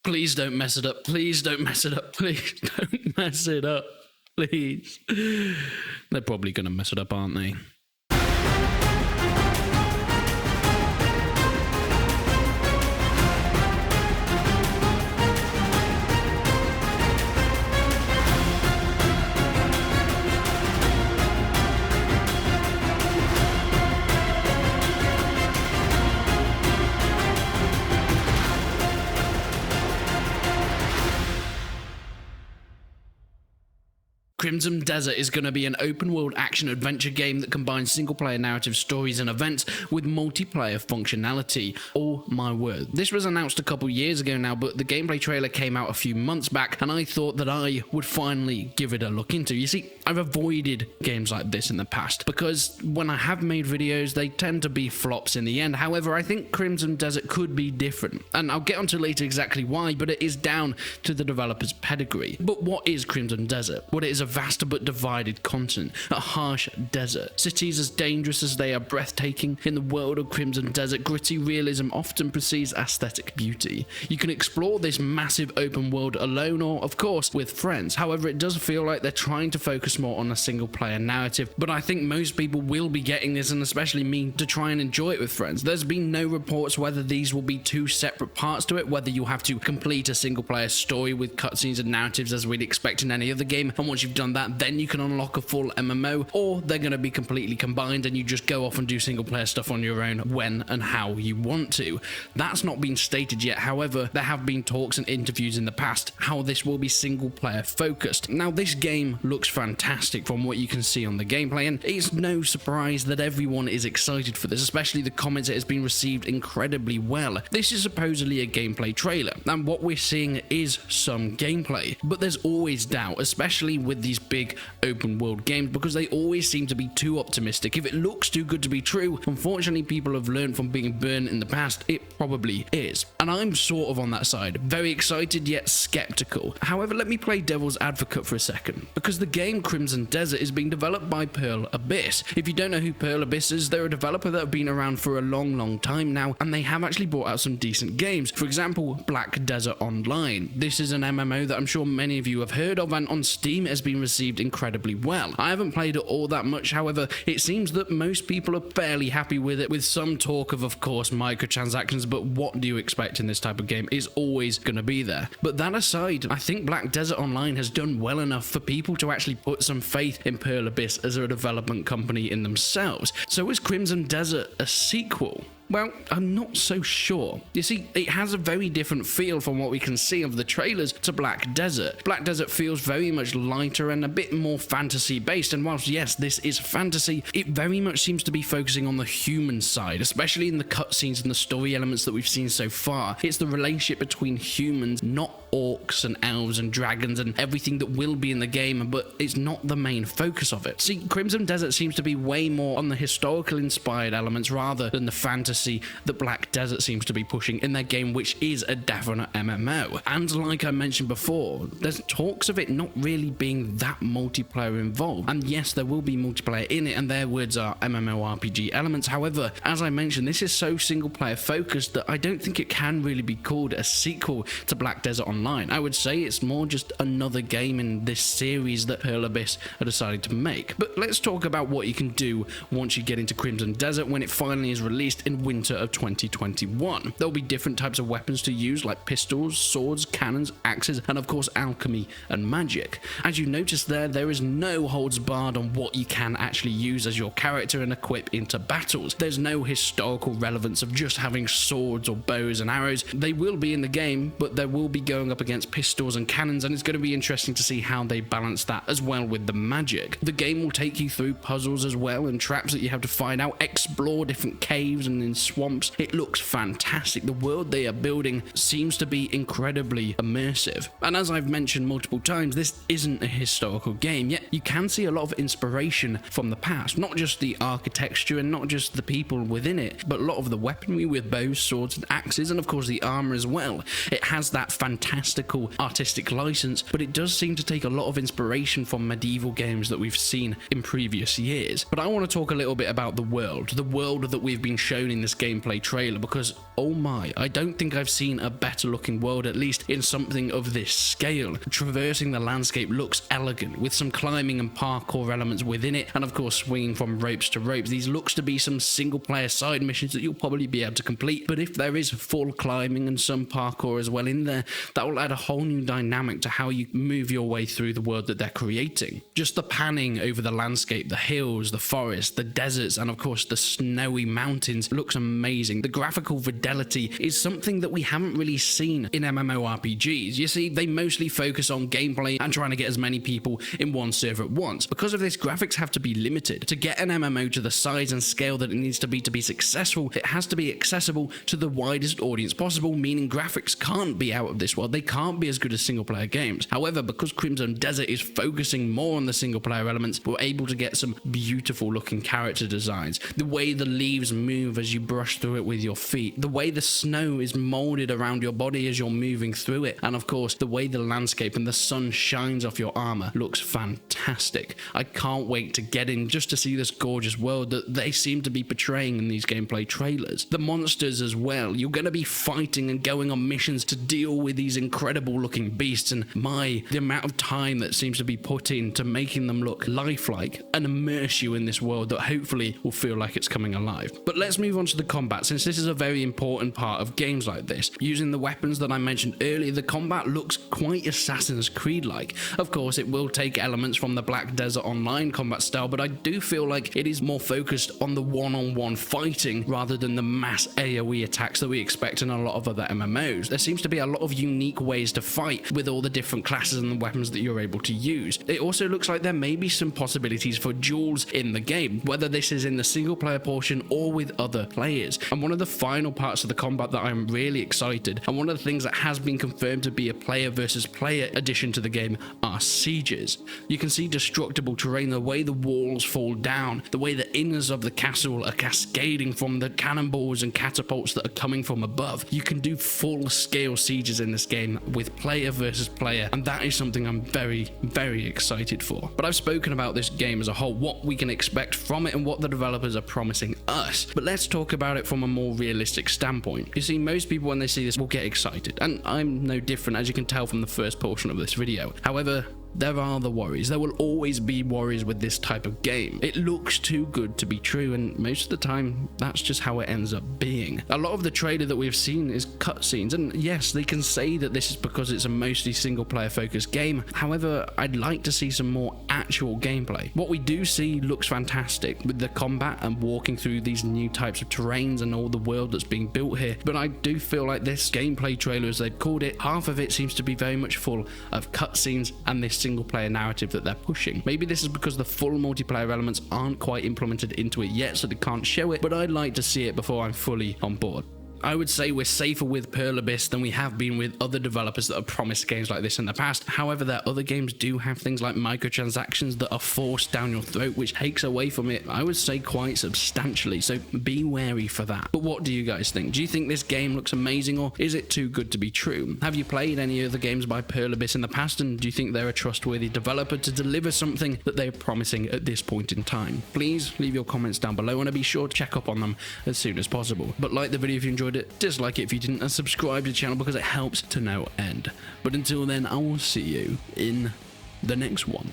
Please don't mess it up. Please don't mess it up. Please don't mess it up. Please. They're probably going to mess it up, aren't they? Crimson Desert is going to be an open-world action-adventure game that combines single-player narrative stories and events with multiplayer functionality. Oh my word. This was announced a couple years ago now, but the gameplay trailer came out a few months back, and I thought that I would finally give it a look into. You see, I've avoided games like this in the past, because when I have made videos, they tend to be flops in the end. However, I think Crimson Desert could be different, and I'll get onto later exactly why, but it is down to the developer's pedigree. But what is Crimson Desert? Well, it is a vast but divided continent, a harsh desert. Cities as dangerous as they are breathtaking. In the world of Crimson Desert, gritty realism often precedes aesthetic beauty. You can explore this massive open world alone or, of course, with friends. However, it does feel like they're trying to focus more on a single-player narrative, but I think most people will be getting this, and especially me, to try and enjoy it with friends. There's been no reports whether these will be two separate parts to it, whether you have to complete a single-player story with cutscenes and narratives as we'd expect in any other game, and once you've done that, then you can unlock a full MMO, or they're going to be completely combined and you just go off and do single player stuff on your own when and how you want to. That's not been stated yet. However, there have been talks and interviews in the past how this will be single player focused. Now, this game looks fantastic from what you can see on the gameplay, and it's no surprise that everyone is excited for this, especially the comments. It has been received incredibly well. This is supposedly a gameplay trailer, and what we're seeing is some gameplay, but there's always doubt, especially with these big open world games, because they always seem to be too optimistic. If it looks too good to be true, unfortunately people have learned from being burned in the past, it probably is. And I'm sort of on that side, very excited yet skeptical. However, let me play devil's advocate for a second, because the game Crimson Desert is being developed by Pearl Abyss. If you don't know who Pearl Abyss is, they're a developer that have been around for a long time now, and they have actually brought out some decent games. For example, Black Desert Online. This is an MMO that I'm sure many of you have heard of, and on Steam it has been received incredibly well. I haven't played it all that much, however, it seems that most people are fairly happy with it, with some talk of course, microtransactions, but what do you expect in this type of game is always going to be there. But that aside, I think Black Desert Online has done well enough for people to actually put some faith in Pearl Abyss as a development company in themselves. So is Crimson Desert a sequel? Well, I'm not so sure. You see, it has a very different feel from what we can see of the trailers to Black Desert. Black Desert feels very much lighter and a bit more fantasy-based, and whilst yes, this is fantasy, it very much seems to be focusing on the human side, especially in the cutscenes and the story elements that we've seen so far. It's the relationship between humans, not orcs and elves and dragons and everything that will be in the game, but it's not the main focus of it. See, Crimson Desert seems to be way more on the historical-inspired elements rather than the fantasy that Black Desert seems to be pushing in their game, which is a definite MMO. And like I mentioned before, there's talks of it not really being that multiplayer involved. And yes, there will be multiplayer in it, and their words are MMORPG elements. However, as I mentioned, this is so single player focused that I don't think it can really be called a sequel to Black Desert Online. I would say it's more just another game in this series that Pearl Abyss are decided to make. But let's talk about what you can do once you get into Crimson Desert when it finally is released in winter of 2021. There'll be different types of weapons to use, like pistols, swords, cannons, axes, and of course alchemy and magic. As you notice there is no holds barred on what you can actually use as your character and equip into battles. There's no historical relevance of just having swords or bows and arrows. They will be in the game, but they will be going up against pistols and cannons, and it's going to be interesting to see how they balance that as well with the magic. The game will take you through puzzles as well and traps that you have to find out, explore different caves and in swamps. It looks fantastic. The world they are building seems to be incredibly immersive. And as I've mentioned multiple times, this isn't a historical game, yet you can see a lot of inspiration from the past. Not just the architecture and not just the people within it, but a lot of the weaponry with bows, swords, and axes, and of course the armor as well. It has that fantastical artistic license, but it does seem to take a lot of inspiration from medieval games that we've seen in previous years. But I want to talk a little bit about the world that we've been shown in this gameplay trailer, because oh my, I don't think I've seen a better looking world, at least in something of this scale. Traversing the landscape looks elegant, with some climbing and parkour elements within it, and of course swinging from ropes to ropes. These looks to be some single player side missions that you'll probably be able to complete, but if there is full climbing and some parkour as well in there, that will add a whole new dynamic to how you move your way through the world that they're creating. Just the panning over the landscape, the hills, the forests, the deserts, and of course the snowy mountains looks amazing. The graphical fidelity is something that we haven't really seen in MMORPGs. You see, they mostly focus on gameplay and trying to get as many people in one server at once. Because of this, graphics have to be limited. To get an MMO to the size and scale that it needs to be successful, it has to be accessible to the widest audience possible, meaning graphics can't be out of this world. They can't be as good as single player games. However, because Crimson Desert is focusing more on the single player elements, we're able to get some beautiful looking character designs. The way the leaves move as you brush through it with your feet, the way the snow is molded around your body as you're moving through it, and of course the way the landscape and the sun shines off your armor looks fantastic. I can't wait to get in just to see this gorgeous world that they seem to be portraying in these gameplay trailers. The monsters as well, you're going to be fighting and going on missions to deal with these incredible looking beasts, and the amount of time that seems to be put into making them look lifelike and immerse you in this world that hopefully will feel like it's coming alive. But let's move on to the combat, since this is a very important part of games like this. Using the weapons that I mentioned earlier, the combat looks quite Assassin's Creed-like. Of course, it will take elements from the Black Desert Online combat style, but I do feel like it is more focused on the one-on-one fighting rather than the mass AoE attacks that we expect in a lot of other MMOs. There seems to be a lot of unique ways to fight with all the different classes and the weapons that you're able to use. It also looks like there may be some possibilities for duels in the game, whether this is in the single player portion or with other players. And one of the final parts of the combat that I'm really excited, and one of the things that has been confirmed to be a player versus player addition to the game, are sieges. You can see destructible terrain, the way the walls fall down, the way the inners of the castle are cascading from the cannonballs and catapults that are coming from above. You can do full scale sieges in this game with player versus player, and that is something I'm very, very excited for. But I've spoken about this game as a whole, what we can expect from it and what the developers are promising us. But let's talk about it from a more realistic standpoint. You see, most people when they see this will get excited, and I'm no different, as you can tell from the first portion of this video. However, there are the worries. There will always be worries with this type of game. It looks too good to be true, and most of the time, that's just how it ends up being. A lot of the trailer that we've seen is cutscenes, and yes, they can say that this is because it's a mostly single-player focused game. However, I'd like to see some more actual gameplay. What we do see looks fantastic with the combat and walking through these new types of terrains and all the world that's being built here, but I do feel like this gameplay trailer, as they've called it, half of it seems to be very much full of cutscenes and this single player narrative that they're pushing. Maybe this is because the full multiplayer elements aren't quite implemented into it yet, so they can't show it, but I'd like to see it before I'm fully on board. I would say we're safer with Pearl Abyss than we have been with other developers that have promised games like this in the past. However, their other games do have things like microtransactions that are forced down your throat, which takes away from it, I would say, quite substantially, so be wary for that. But what do you guys think? Do you think this game looks amazing, or is it too good to be true? Have you played any other games by Pearl Abyss in the past, and do you think they're a trustworthy developer to deliver something that they're promising at this point in time? Please leave your comments down below, and be sure to check up on them as soon as possible. But like the video if you enjoyed it, dislike it if you didn't, and subscribe to the channel because it helps to no end. But until then, I will see you in the next one.